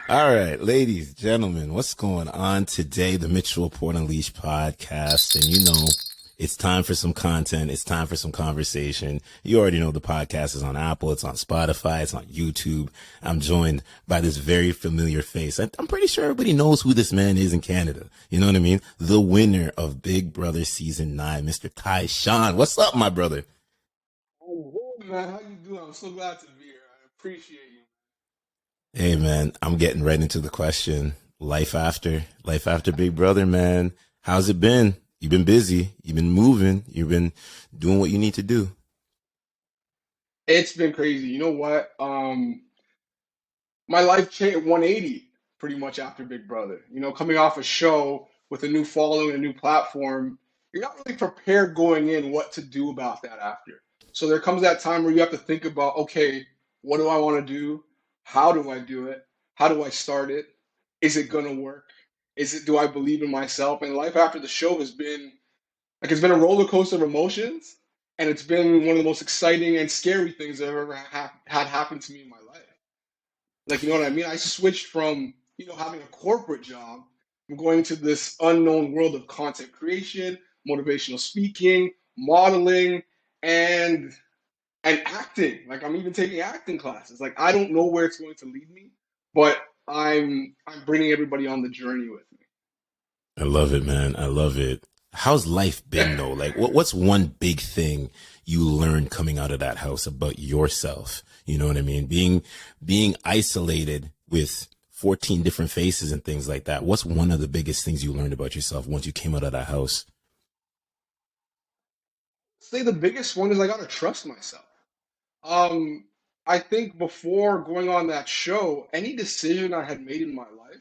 All right, ladies, gentlemen, what's going on today? The Mitchell Report Unleashed podcast. And it's time for some content. It's time for some conversation. You already know the podcast is on Apple. It's on Spotify. It's on YouTube. I'm joined by this very familiar face. I'm pretty sure everybody knows who this man is in Canada. You know what I mean? The winner of Big Brother Season 9, Mr. Tychon. What's up, my brother? I'm good, man. How you doing? I'm so glad to be here. I appreciate you. Hey man, I'm getting right into the question. Life after Big Brother, man. How's it been? You've been busy. You've been moving. You've been doing what you need to do. It's been crazy. You know what? My life changed 180 pretty much after Big Brother. Coming off a show with a new following, a new platform, you're not really prepared going in what to do about that after. So there comes that time where you have to think about, okay, what do I want to do? How do I do it? How do I start it? Is it gonna work? Do I believe in myself? And life after the show has been like it's been a roller coaster of emotions, and it's been one of the most exciting and scary things I've ever had happen to me in my life. Like, you know what I mean? I switched from, having a corporate job, from going into this unknown world of content creation, motivational speaking, modeling, and and acting. Like I'm even taking acting classes. Like I don't know where it's going to lead me, but I'm bringing everybody on the journey with I love it, man. I love it. How's life me. been though? Like what's one big thing you learned coming out of that house about yourself? You know what I mean? Being isolated with 14 different faces and things like that. What's one of the biggest things you learned about yourself once you came out of that house? Say the biggest one is I gotta trust myself. Um, I think before going on that show, any decision I had made in my life,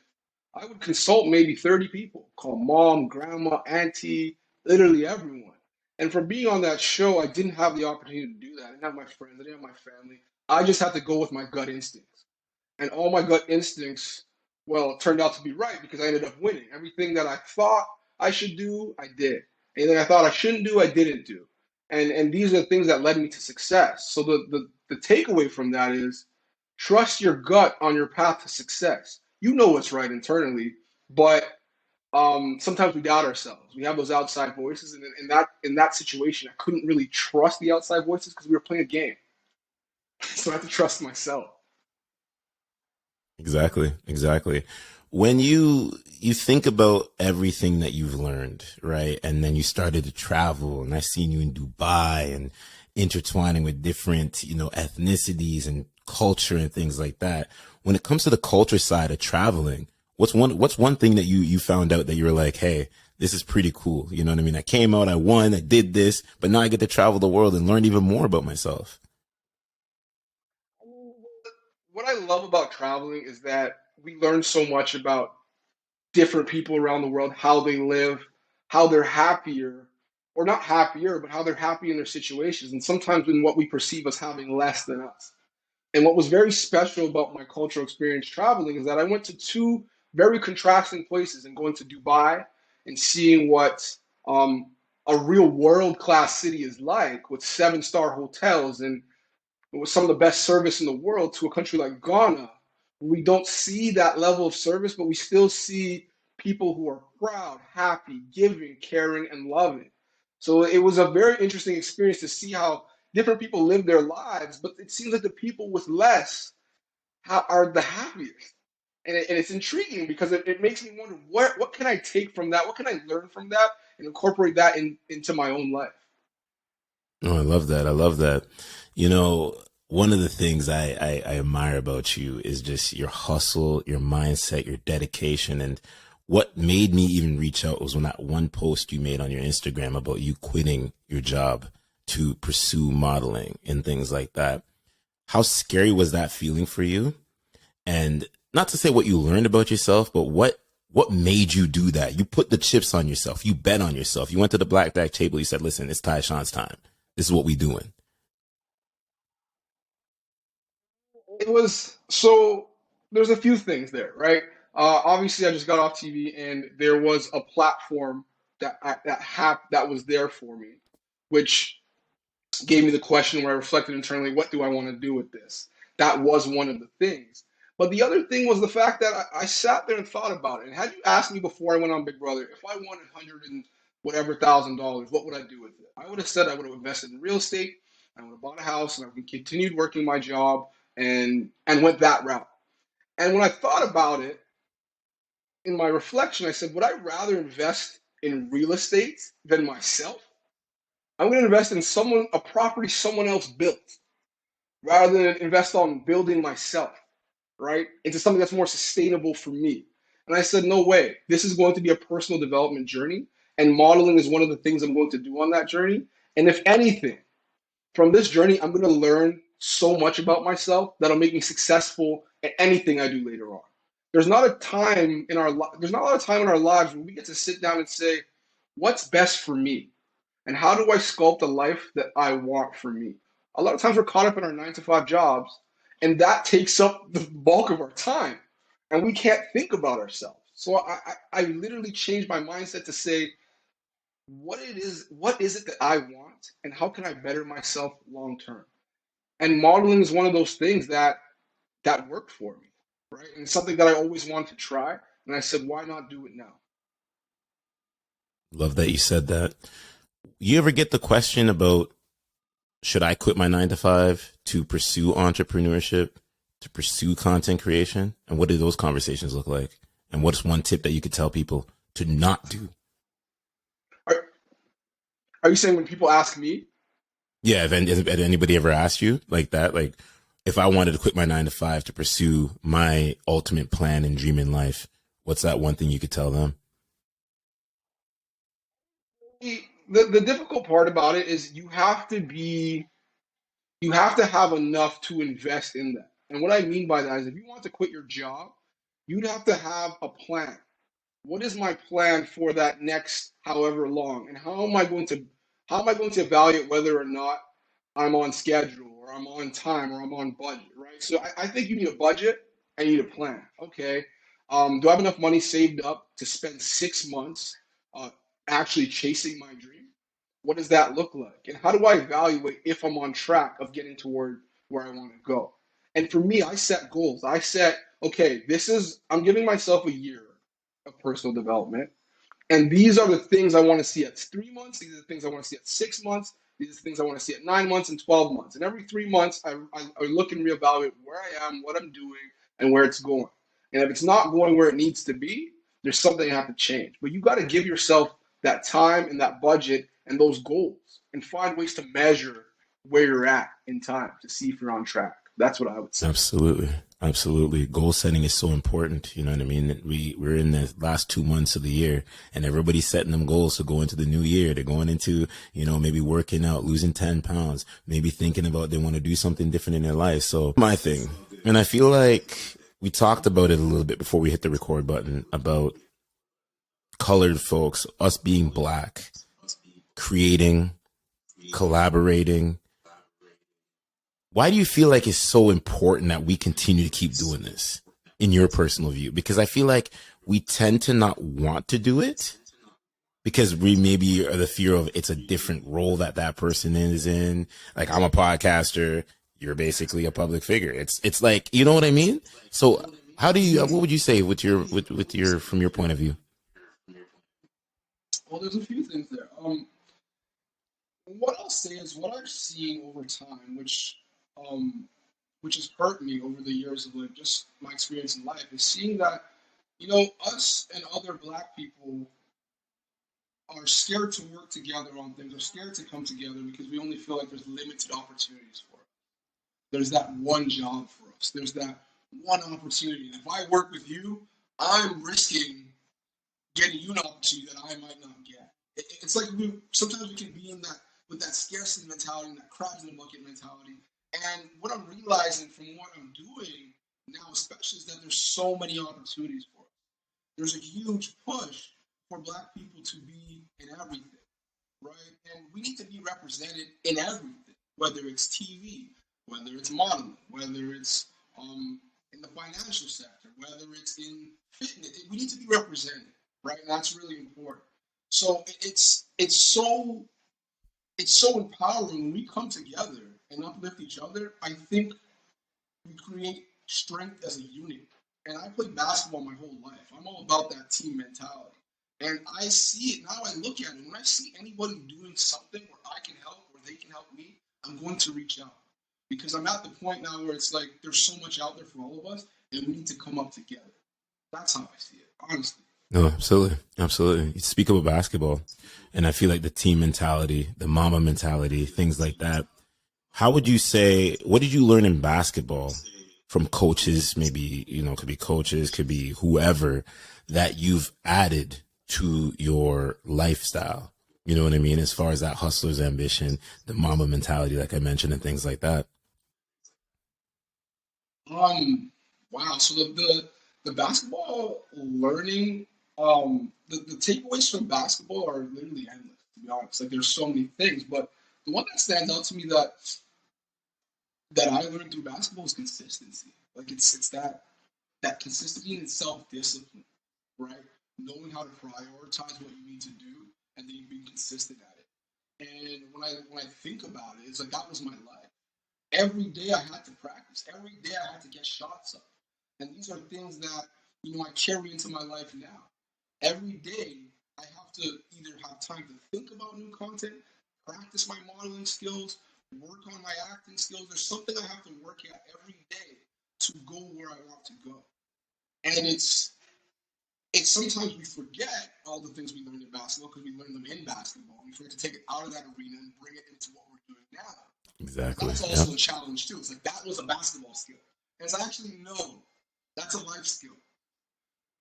I would consult maybe 30 people, call mom, grandma, auntie, literally everyone. And for being on that show, I didn't have the opportunity to do that. I didn't have my friends, I didn't have my family. I just had to go with my gut instincts. And all my gut instincts, well, turned out to be right because I ended up winning. Everything that I thought I should do, I did. Anything I thought I shouldn't do, I didn't do. And these are the things that led me to success. So the takeaway from that is trust your gut on your path to success. You know what's right internally, but sometimes we doubt ourselves. We have those outside voices, and in that situation, I couldn't really trust the outside voices because we were playing a game. So I had to trust myself. Exactly, exactly. When you think about everything that you've learned, right? And then you started to travel and I've seen you in Dubai and intertwining with different, ethnicities and culture and things like that. When it comes to the culture side of traveling, what's one thing that you found out that you were like, "Hey, this is pretty cool." You know what I mean? I came out, I won, I did this, but now I get to travel the world and learn even more about myself. What I love about traveling is that we learn so much about different people around the world, how they live, how they're happier, or not happier, but how they're happy in their situations, and sometimes in what we perceive as having less than us. And what was very special about my cultural experience traveling is that I went to two very contrasting places and going to Dubai and seeing what um, a real world class city is like with seven-star hotels and with some of the best service in the world to a country like Ghana. We don't see that level of service, but we still see people who are proud, happy, giving, caring, and loving. So it was a very interesting experience to see how different people live their lives, but it seems like the people with less are the happiest. And it's intriguing because it makes me wonder what can I take from that? What can I learn from that and incorporate that into my own life? Oh, I love that. I love that. One of the things I admire about you is just your hustle, your mindset, your dedication. And what made me even reach out was when that one post you made on your Instagram about you quitting your job to pursue modeling and things like that. How scary was that feeling for you? And not to say what you learned about yourself, but what made you do that? You put the chips on yourself. You bet on yourself. You went to the blackjack table. You said, "Listen, it's Ty Sean's time. This is what we doing." It was so there's a few things there, right? Obviously, I just got off TV, and there was a platform that was there for me, which gave me the question where I reflected internally, what do I want to do with this? That was one of the things. But the other thing was the fact that I sat there and thought about it. And had you asked me before I went on Big Brother, if I won 100 and whatever thousand dollars, what would I do with it? I would have said I would have invested in real estate. I would have bought a house, and I would have continued working my job and went that route. And when I thought about it in my reflection, I said, would I rather invest in real estate than myself? I'm going to invest in a property someone else built, rather than invest on building myself, right? Into something that's more sustainable for me. And I said, no way. This is going to be a personal development journey. And modeling is one of the things I'm going to do on that journey. And if anything, from this journey, I'm going to learn so much about myself that'll make me successful at anything I do later on. There's not a lot of time in our lives where we get to sit down and say, what's best for me? And how do I sculpt a life that I want for me? A lot of times we're caught up in our 9 to 5 jobs, and that takes up the bulk of our time, and we can't think about ourselves. So I literally changed my mindset to say, what is it that I want, and how can I better myself long term? And modeling is one of those things that worked for me, right? And it's something that I always wanted to try, and I said, why not do it now? Love that you said that. You ever get the question about, should I quit my 9 to 5 to pursue entrepreneurship, to pursue content creation? And what do those conversations look like? And what's one tip that you could tell people to not do? Are, are you saying when people ask me? Yeah, if anybody ever asked you like that, like if I wanted to quit my 9 to 5 to pursue my ultimate plan and dream in life, what's that one thing you could tell them? The difficult part about it is you have to have enough to invest in that. And what I mean by that is if you want to quit your job, you'd have to have a plan. What is my plan for that next however long? And how am I going to evaluate whether or not I'm on schedule or I'm on time or I'm on budget, right? So I think you need a budget and you need a plan. Okay. Do I have enough money saved up to spend 6 months uh, actually chasing my dream? What does that look like? And how do I evaluate if I'm on track of getting toward where I want to go? And for me, I set goals. I set, okay, I'm giving myself a year of personal development. And these are the things I want to see at 3 months. These are the things I want to see at 6 months. These are the things I want to see at 9 months and 12 months. And every 3 months, I look and reevaluate where I am, what I'm doing, and where it's going. And if it's not going where it needs to be, there's something I have to change. But you got to give yourself that time and that budget and those goals and find ways to measure where you're at in time to see if you're on track. That's what I would say. Absolutely. Absolutely. Goal setting is so important. You know what I mean? We're in the last 2 months of the year and everybody's setting them goals to go into the new year. They're going into, maybe working out, losing 10 pounds, maybe thinking about they want to do something different in their life. So my thing, and I feel like we talked about it a little bit before we hit the record button about colored folks, us being black, creating, collaborating. Why do you feel like it's so important that we continue to keep doing this in your personal view? Because I feel like we tend to not want to do it because we maybe are the fear of it's a different role that person is in. Like I'm a podcaster. You're basically a public figure. It's like, you know what I mean? So what would you say from your point of view? Well, there's a few things there. What I'll say is what I've seen over time, um, which has hurt me over the years of like just my experience in life, is seeing that us and other Black people are scared to work together on things, are scared to come together because we only feel like there's limited opportunities for us. There's that one job for us. There's that one opportunity. If I work with you, I'm risking getting you an opportunity that I might not get. It's like sometimes we can be in that with that scarcity mentality and that crabs in the bucket mentality. And what I'm realizing from what I'm doing now, especially, is that there's so many opportunities for us. There's a huge push for Black people to be in everything, right? And we need to be represented in everything, whether it's TV, whether it's modeling, whether it's in the financial sector, whether it's in fitness. We need to be represented, right? And that's really important. So it's so empowering when we come together and uplift each other. I think we create strength as a unit. And I played basketball my whole life. I'm all about that team mentality. And I see it now. I look at it. When I see anybody doing something where I can help, or they can help me, I'm going to reach out because I'm at the point now where it's like there's so much out there for all of us, and we need to come up together. That's how I see it, honestly. No, absolutely. Absolutely. You speak about basketball, and I feel like the team mentality, the mama mentality, things like that. How would you say, what did you learn in basketball from coaches? Maybe, could be coaches, could be whoever that you've added to your lifestyle. You know what I mean? As far as that hustler's ambition, the mama mentality, like I mentioned, and things like that. Wow. So the basketball learning, the takeaways from basketball are literally endless. To be honest, like there's so many things, but the one that stands out to me that I learned through basketball is consistency. Like it's that consistency and self discipline, right? Knowing how to prioritize what you need to do, and then being consistent at it. And when I think about it, it's like that was my life. Every day I had to practice. Every day I had to get shots up. And these are things that I carry into my life now. Every day I have to either have time to think about new content, practice my modeling skills, work on my acting skills. There's something I have to work at every day to go where I want to go. And it's sometimes we forget all the things we learned in basketball because we learned them in basketball. We forget to take it out of that arena and bring it into what we're doing now. Exactly. That's Yep. also a challenge too. It's like that was a basketball skill. As I actually know that's a life skill.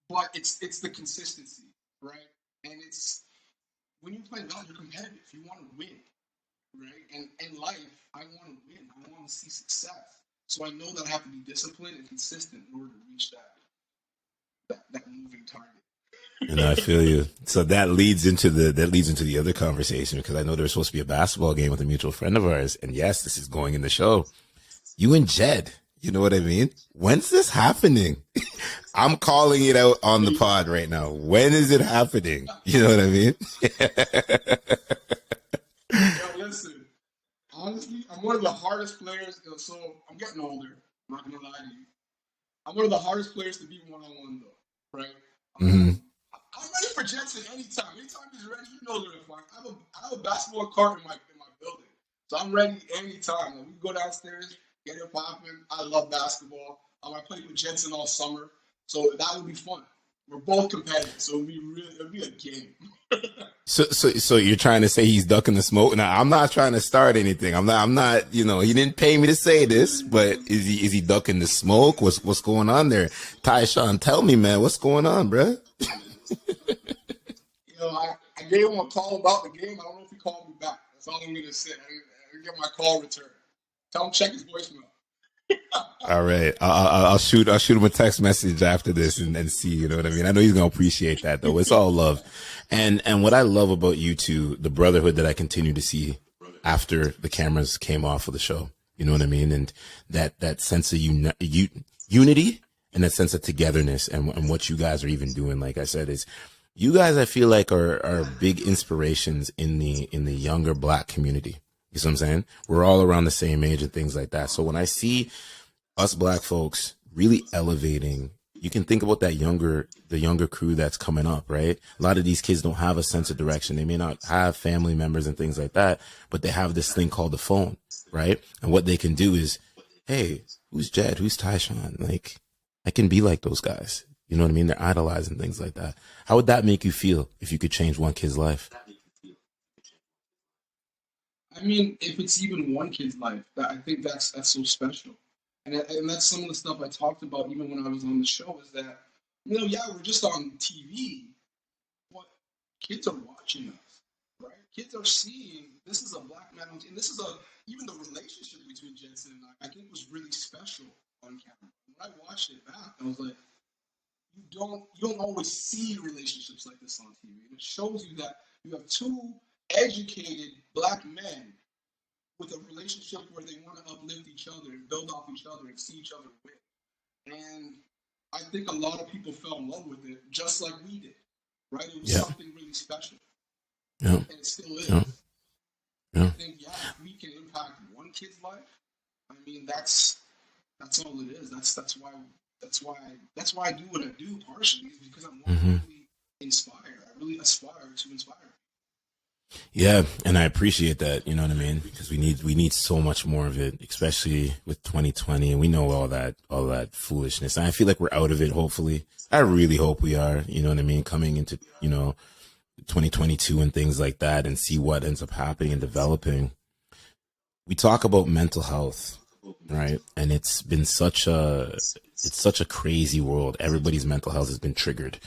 But it's the consistency, right? And it's when you play God, you're competitive. You want to win, right? And in life, I want to win. I want to see success. So I know that I have to be disciplined and consistent in order to reach that moving And I target. feel you. So that leads into the other conversation because I know there's supposed to be a basketball game with a mutual friend of ours. And yes, this is going in the show. You and Jed, you know what I mean? When's this happening? I'm calling it out on the pod right now. When is it happening? You know what I mean? Yo, listen. Honestly, I'm one of the hardest players. So I'm getting older. I'm not gonna lie to you. I'm one of the hardest players to beat one on one, though. Right? Hmm. I'm ready for Jedson anytime. Anytime he's ready, you know where to find. I have a basketball court in my building, so I'm ready anytime. Like, we can go downstairs, get it popping. I love basketball. I played with Jedson all summer, so that would be fun. We're both competitive, so it'd be a game. So you're trying to say he's ducking the smoke? Now, I'm not trying to start anything. I'm not, he didn't pay me to say this, but is he ducking the smoke? What's going on there? Tychon, tell me, man, what's going on, bruh? I gave him a call about the game. I don't know if he called me back. That's all I'm gonna say. I didn't get my call returned. Tell him check his voicemail. All right, I'll shoot him a text message after this and see. You know what I mean? I know he's gonna appreciate that though. It's all love, and what I love about you two, the brotherhood that I continue to see after the cameras came off of the show. You know what I mean? And that sense of unity and that sense of togetherness and what you guys are even doing. Like I said, is you guys I feel like are big inspirations in the younger black community. You see what I'm saying? We're all around the same age and things like that. So when I see us black folks really elevating, you can think about the younger crew that's coming up, right? A lot of these kids don't have a sense of direction. They may not have family members and things like that, but they have this thing called the phone, right? And what they can do is, hey, who's Jed? Who's Tychon? Like, I can be like those guys. You know what I mean? They're idolizing things like that. How would that make you feel if you could change one kid's life? I mean, if it's even one kid's life, I think that's so special, and that's some of the stuff I talked about even when I was on the show. Is that yeah, we're just on TV, but kids are watching us, right? Kids are seeing this is a black man, and this is a even the relationship between Jensen and I think was really special on camera. When I watched it back, I was like, you don't always see relationships like this on TV. And it shows you that you have two educated black men with a relationship where they want to uplift each other and build off each other and see each other win. And I think a lot of people fell in love with it just like we did, right? It was Yeah, something really special, yeah, and it still yeah, is. And I yeah. think, yeah, if we can impact one kid's life, I mean, that's That's all it is. That's why I do what I do partially is because I want to Hmm. really inspire. I really aspire to inspire. Yeah, and I appreciate that. You know what I mean? Because we need so much more of it, especially with 2020, and we know all that foolishness. And I feel like we're out of it. Hopefully, I really hope we are. You know what I mean? Coming into 2022 and things like that, and see what ends up happening and developing. We talk about mental health, right? And it's such a crazy world. Everybody's mental health has been triggered.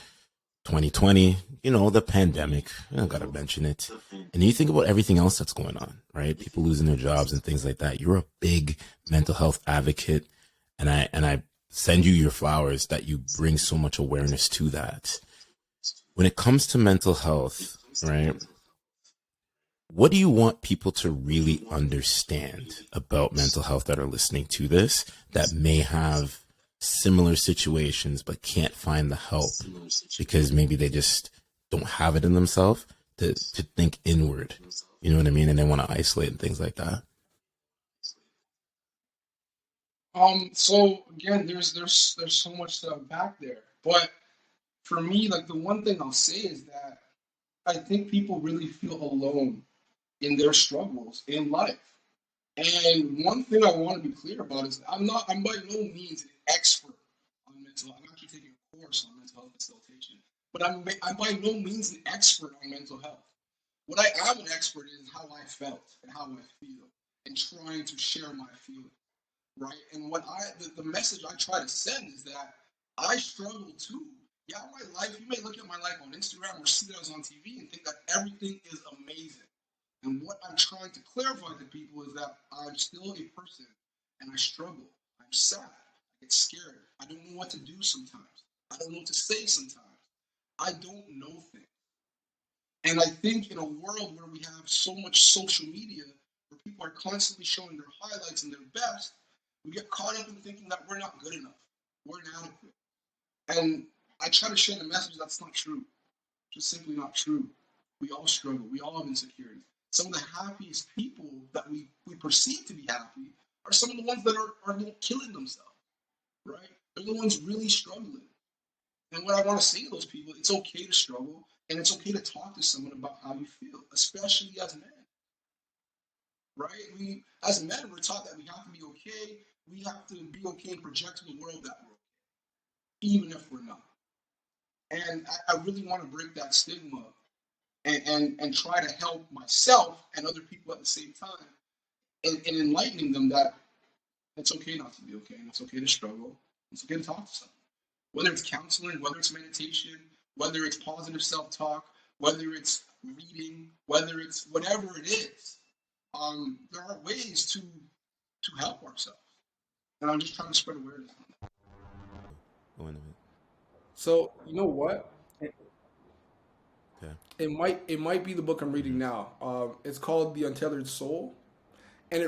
2020, the pandemic, I don't gotta mention it. And you think about everything else that's going on, right? People losing their jobs and things like that. You're a big mental health advocate, and I send you your flowers that you bring so much awareness to that. When it comes to mental health, right? What do you want people to really understand about mental health that are listening to this that may have similar situations but can't find the help because maybe they just don't have it in themselves to think inward? You know what I mean? And they want to isolate and things like that. So again, there's so much to unpack there. But for me, like the one thing I'll say is that I think people really feel alone in their struggles in life. And one thing I want to be clear about is I'm by no means an expert on mental health. I'm actually taking a course on mental health facilitation, but I'm by no means an expert on mental health. What I am an expert in is how I felt and how I feel and trying to share my feelings, right? And the message I try to send is that I struggle too. Yeah, my life, you may look at my life on Instagram or see that I was on TV and think that everything is amazing. And what I'm trying to clarify to people is that I'm still a person and I struggle. I'm sad. I get scared. I don't know what to do sometimes. I don't know what to say sometimes. I don't know things. And I think in a world where we have so much social media, where people are constantly showing their highlights and their best, we get caught up in thinking that we're not good enough. We're inadequate. And I try to share the message that's not true. Just simply not true. We all struggle. We all have insecurities. Some of the happiest people that we perceive to be happy are some of the ones that are killing themselves, right? They're the ones really struggling. And what I want to say to those people, it's okay to struggle and it's okay to talk to someone about how you feel, especially as men, right? As men, we're taught that we have to be okay. We have to be okay and project to the world that we're okay, even if we're not. And I really want to break that stigma and try to help myself and other people at the same time and enlightening them that it's okay not to be okay and it's okay to struggle. It's okay to talk to someone. Whether it's counseling, whether it's meditation, whether it's positive self talk, whether it's reading, whether it's whatever it is, there are ways to help ourselves. And I'm just trying to spread awareness on that. Go into it. So you know what? Okay. It might be the book I'm reading Hmm. now. It's called The Untethered Soul, and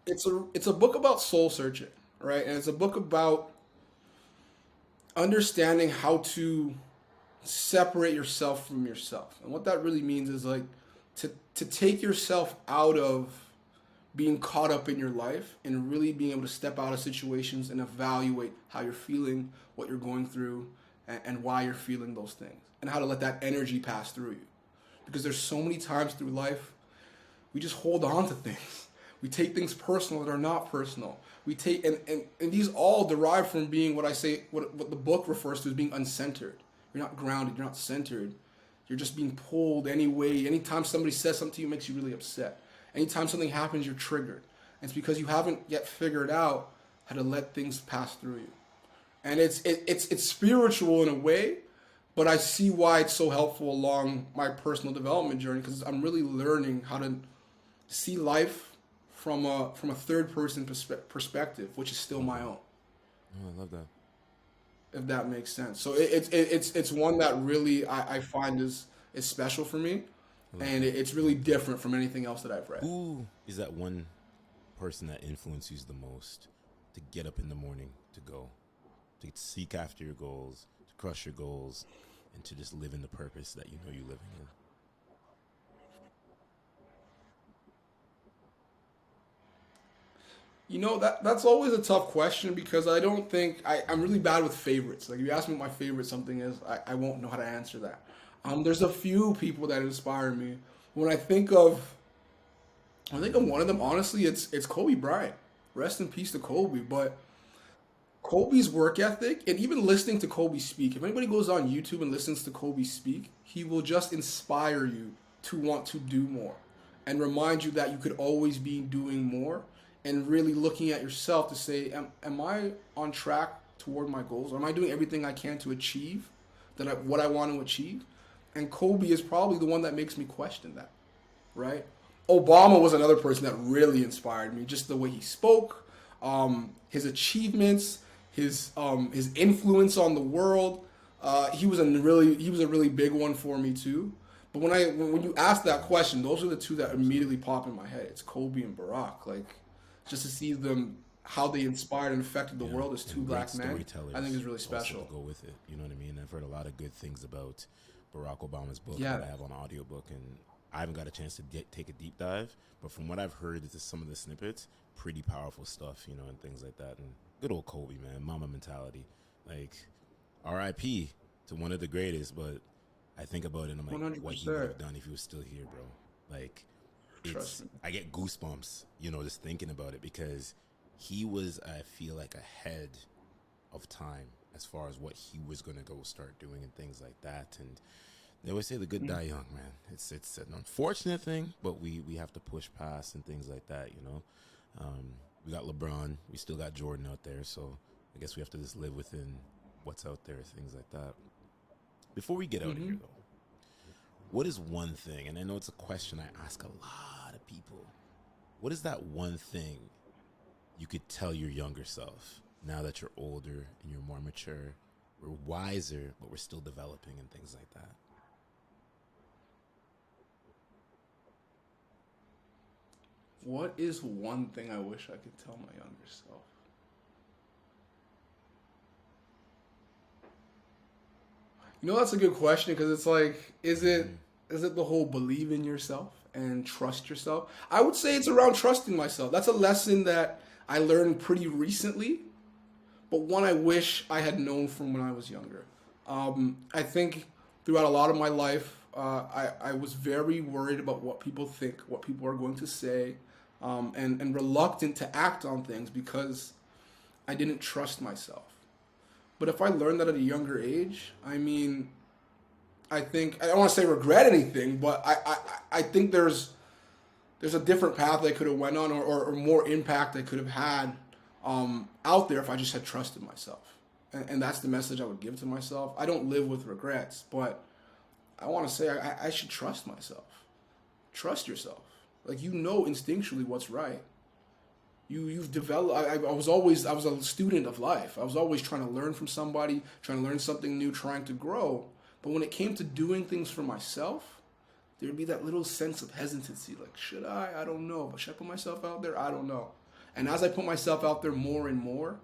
it's a book about soul searching, right? And it's a book about understanding how to separate yourself from yourself. And what that really means is like to take yourself out of being caught up in your life and really being able to step out of situations and evaluate how you're feeling, what you're going through, and why you're feeling those things, and how to let that energy pass through you. Because there's so many times through life we just hold on to things. We take things personal that are not personal. We take and these all derive from being what I say what the book refers to as being uncentered. You're not grounded, you're not centered. You're just being pulled any way. Anytime somebody says something to you, it makes you really upset. Anytime something happens, you're triggered. And it's because you haven't yet figured out how to let things pass through you. And it's spiritual in a way, but I see why it's so helpful along my personal development journey because I'm really learning how to see life from a third person perspective, which is still my Okay. own, Oh, I love that. if that makes sense. So it's one that really I find is special for me, I love and that. it's I really love that. different from anything else that I've read. Who is that one person that influences you the most to get up in the morning to go, to seek after your goals, to crush your goals, and to just live in the purpose that you know you're living in? That's always a tough question because I don't think I'm really bad with favorites. Like if you ask me what my favorite something is, I won't know how to answer that. There's a few people that inspire me. When I think of one of them, honestly, it's Kobe Bryant. Rest in peace to Kobe. But Kobe's work ethic, and even listening to Kobe speak. If anybody goes on YouTube and listens to Kobe speak, he will just inspire you to want to do more and remind you that you could always be doing more and really looking at yourself to say, am I on track toward my goals? Am I doing everything I can to achieve what I want to achieve? And Kobe is probably the one that makes me question that, right? Obama was another person that really inspired me. Just the way he spoke, his achievements, his influence on the world. He was a really big one for me too. But when you ask that question, those are the two that immediately pop in my head. It's Kobe and Barack. Like just to see them how they inspired and affected the Yeah, world as two and great black men, I think is storytellers really also to special. go with it. You know what I mean? I've heard a lot of good things about Barack Obama's book that Yeah, I have on audiobook, and I haven't got a chance to take a deep dive. But from what I've heard, it's some of the snippets, pretty powerful stuff, and things like that. And good old Kobe, man, mama mentality. Like, R.I.P. to one of the greatest, but I think about it and I'm like, one hundred what he would percent. have done if he was still here, bro. Like, Trust me. I get goosebumps, just thinking about it because he was, I feel like, ahead of time as far as what he was gonna go start doing and things like that. And they always say the good die young, man. It's an unfortunate thing, but we have to push past and things like that. We got LeBron, we still got Jordan out there, so I guess we have to just live within what's out there, things like that. Before we get out of Mm-hmm. here, though, what is one thing? And I know it's a question I ask a lot of people. What is that one thing you could tell your younger self now that you're older and you're more mature? We're wiser, but we're still developing and things like that. What is one thing I wish I could tell my younger self? That's a good question because it's like, Mm-hmm. is it the whole believe in yourself and trust yourself? I would say it's around trusting myself. That's a lesson that I learned pretty recently, but one I wish I had known from when I was younger. I think throughout a lot of my life, I was very worried about what people think, what people are going to say, and reluctant to act on things because I didn't trust myself. But if I learned that at a younger age, I mean, I think I don't want to say regret anything, but I think there's a different path I could have went on or more impact I could have had out there if I just had trusted myself. And that's the message I would give to myself. I don't live with regrets, but I want to say I should trust myself. Trust yourself. Like you know instinctually what's right. You've developed. I was a student of life. I was always trying to learn from somebody, trying to learn something new, trying to grow. But when it came to doing things for myself, there'd be that little sense of hesitancy. Like, should I? I don't know. But should I put myself out there? I don't know. And as I put myself out there more and more,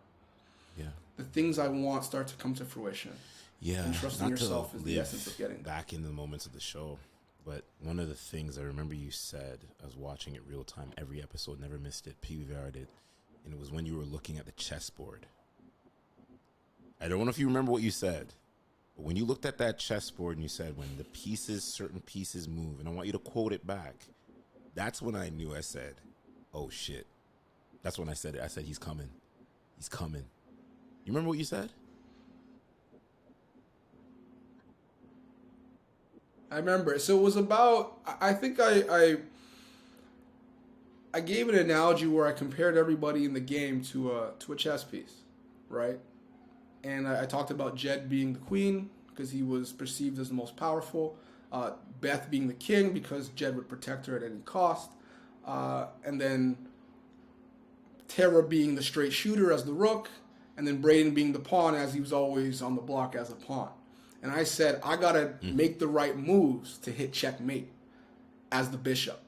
Yeah. the things I want start to come to fruition. Yeah, And trusting not to yourself is the essence of live getting there. back in the moments of the show, but one of the things I remember you said, I was watching it real time, every episode, never missed it, PVR'd it, and it was when you were looking at the chessboard. I don't know if you remember what you said, but when you looked at that chessboard and you said, when certain pieces move, and I want you to quote it back, that's when I knew. I said, oh shit. That's when I said it. I said, he's coming. He's coming. You remember what you said? I remember. So it was about. I think I gave an analogy where I compared everybody in the game to a chess piece, right? And I talked about Jed being the queen because he was perceived as the most powerful. Beth being the king because Jed would protect her at any cost. And then Tara being the straight shooter as the rook, and then Braden being the pawn as he was always on the block as a pawn. And I said, I gotta make the right moves to hit checkmate as the bishop.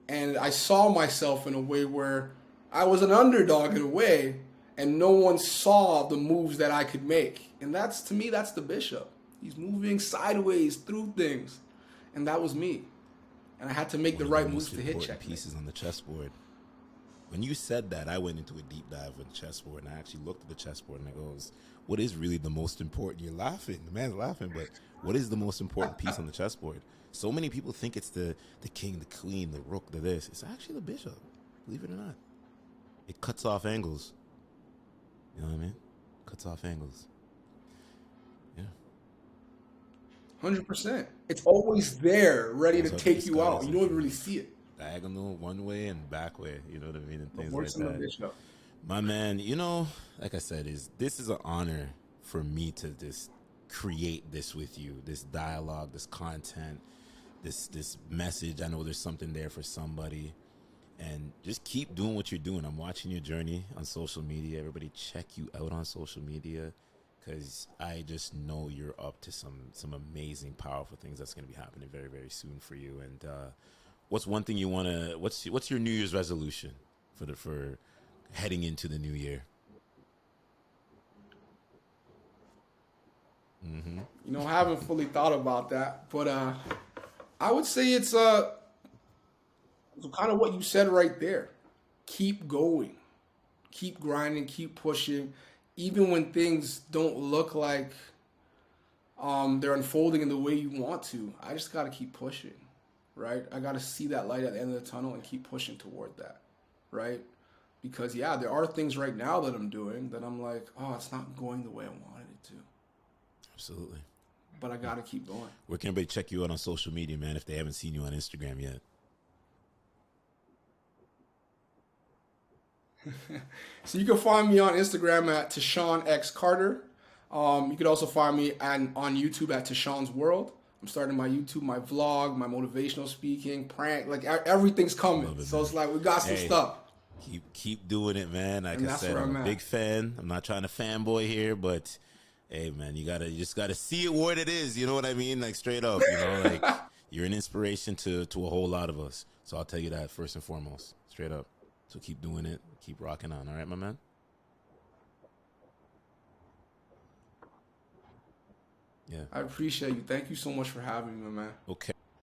And I saw myself in a way where I was an underdog in a way, and no one saw the moves that I could make. And that's to me, that's the bishop. He's moving sideways through things, and that was me. And I had to make One the of the right moves most to hit important checkmate. pieces on the chessboard. When you said that, I went into a deep dive on chessboard, and I actually looked at the chessboard, and I goes, "What is really the most important?" You're laughing, the man's laughing, but what is the most important piece on the chessboard? So many people think it's the king, the queen, the rook, the this. It's actually the bishop. Believe it or not, it cuts off angles. You know what I mean? Cuts off angles. Yeah, 100%. It's always there, ready to knows how to take you out. disguise You it. don't even really see it. Diagonal one way and back way. You know what I mean, and The things horse like and the that. bishop. My man, like I said, this is an honor for me to just create this with you, this dialogue, this content, this message. I know there's something there for somebody, and just keep doing what you're doing. I'm watching your journey on social media. Everybody, check you out on social media, because I just know you're up to some amazing, powerful things that's going to be happening very, very soon for you. And what's one thing you want to? What's your New Year's resolution for heading into the new year? I haven't fully thought about that, but I would say it's kind of what you said right there. Keep going, keep grinding, keep pushing, even when things don't look like they're unfolding in the way you want to. I just got to keep pushing, right? I got to see that light at the end of the tunnel and keep pushing toward that, right? Because yeah, there are things right now that I'm doing that I'm like, oh, it's not going the way I wanted it to, Absolutely. but I got to keep going. Where can everybody check you out on social media, man, if they haven't seen you on Instagram yet? So you can find me on Instagram at Tychon X Carter. You can also find me on YouTube at Tychon's World. I'm starting my YouTube, my vlog, my motivational speaking, prank, like everything's coming. Love it, So man. it's like we got some Hey, stuff, keep doing it, man. Like and I that's said, where I'm a I'm big at. fan. I'm not trying to fanboy here, but hey, man, you just gotta see it what it is. You know what I mean? Like straight up, like you're an inspiration to a whole lot of us. So I'll tell you that first and foremost, straight up. So keep doing it, keep rocking on. All right, my man. Yeah. I appreciate you. Thank you so much for having me, man. Okay.